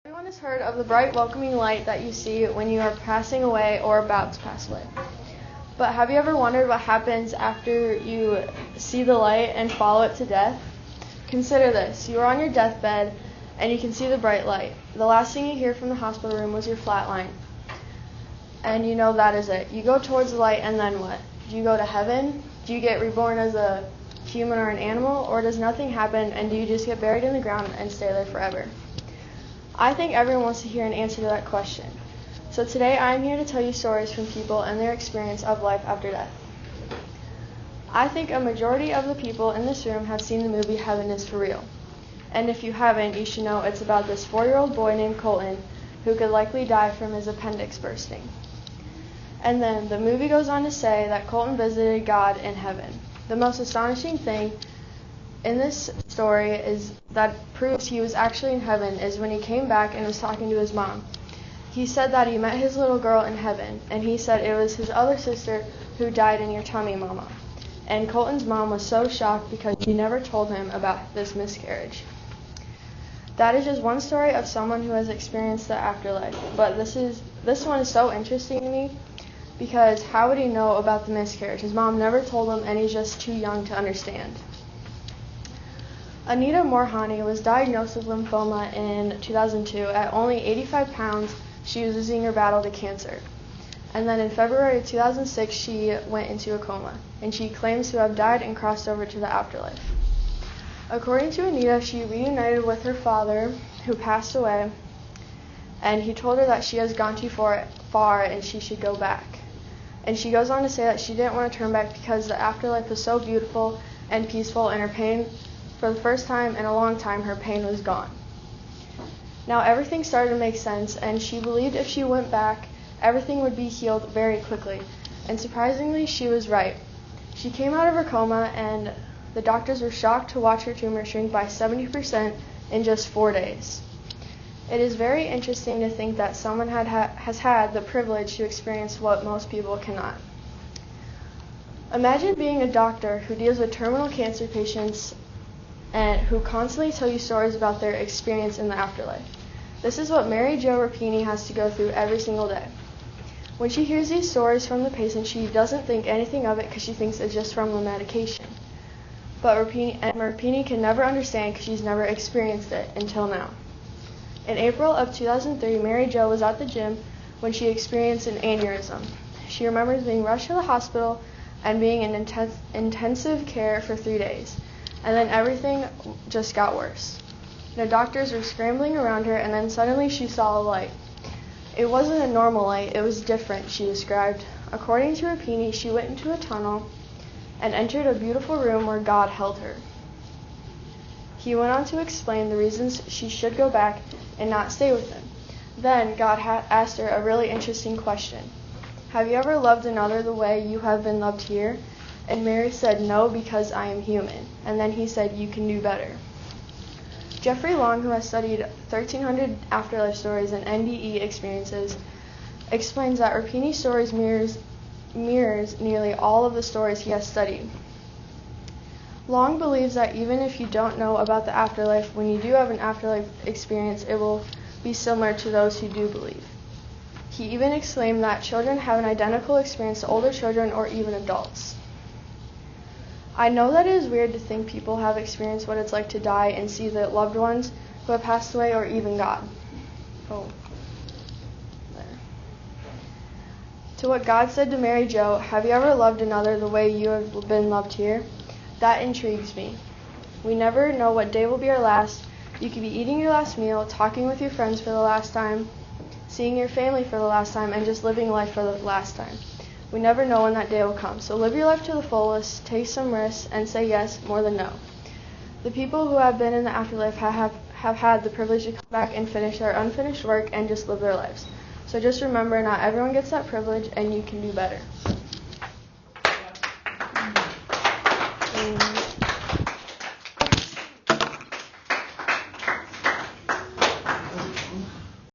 Everyone has heard of the bright, welcoming light that you see when you are passing away or about to pass away. But have you ever wondered what happens after you see the light and follow it to death? Consider this. You are on your deathbed and you can see the bright light. The last thing you hear from the hospital room was your flatline. And you know that is it. You go towards the light, and then what? Do you go to heaven? Do you get reborn as a human or an animal? Or does nothing happen and do you just get buried in the ground and stay there forever? I think everyone wants to hear an answer to that question. So today I am here to tell you stories from people and their experience of life after death. I think a majority of the people in this room have seen the movie Heaven is for Real. And if you haven't, you should know it's about this 4-year-old boy named Colton who could likely die from his appendix bursting. And then the movie goes on to say that Colton visited God in heaven. The most astonishing thing in this story is that proves he was actually in heaven is when he came back and was talking to his mom. He said that he met his little girl in heaven, and he said it was his other sister who died in your tummy, Mama. And Colton's mom was so shocked because she never told him about this miscarriage. That is just one story of someone who has experienced the afterlife, but this one is so interesting to me because how would he know about the miscarriage? His mom never told him, and he's just too young to understand. Anita Morhani was diagnosed with lymphoma in 2002. At only 85 pounds, she was losing her battle to cancer. And then in February 2006, she went into a coma, and she claims to have died and crossed over to the afterlife. According to Anita, she reunited with her father, who passed away, and he told her that she has gone too far and she should go back. And she goes on to say that she didn't want to turn back because the afterlife was so beautiful and peaceful, and her pain, for the first time in a long time, her pain was gone. Now everything started to make sense, and she believed if she went back, everything would be healed very quickly. And surprisingly, she was right. She came out of her coma, and the doctors were shocked to watch her tumor shrink by 70% in just 4 days. It is very interesting to think that someone has had the privilege to experience what most people cannot. Imagine being a doctor who deals with terminal cancer patients and who constantly tell you stories about their experience in the afterlife. This is what Mary Jo Rapini has to go through every single day. When she hears these stories from the patient, she doesn't think anything of it because she thinks it's just from the medication. But Rapini can never understand because she's never experienced it until now. In April of 2003, Mary Jo was at the gym when she experienced an aneurysm. She remembers being rushed to the hospital and being in intensive care for 3 days. And then everything just got worse. The doctors were scrambling around her, and then suddenly she saw a light. It wasn't a normal light, it was different, she described. According to Rapini, she went into a tunnel and entered a beautiful room where God held her. He went on to explain the reasons she should go back and not stay with him. Then God asked her a really interesting question. Have you ever loved another the way you have been loved here? And Mary said, no, because I am human. And then he said, you can do better. Jeffrey Long, who has studied 1,300 afterlife stories and NDE experiences, explains that Rapini's stories mirrors nearly all of the stories he has studied. Long believes that even if you don't know about the afterlife, when you do have an afterlife experience, it will be similar to those who do believe. He even exclaimed that children have an identical experience to older children or even adults. I know that it is weird to think people have experienced what it's like to die and see the loved ones who have passed away or even God. To what God said to Mary Jo, have you ever loved another the way you have been loved here? That intrigues me. We never know what day will be our last. You could be eating your last meal, talking with your friends for the last time, seeing your family for the last time, and just living life for the last time. We never know when that day will come. So live your life to the fullest, take some risks, and say yes more than no. The people who have been in the afterlife have had the privilege to come back and finish their unfinished work and just live their lives. So just remember, not everyone gets that privilege, and you can do better.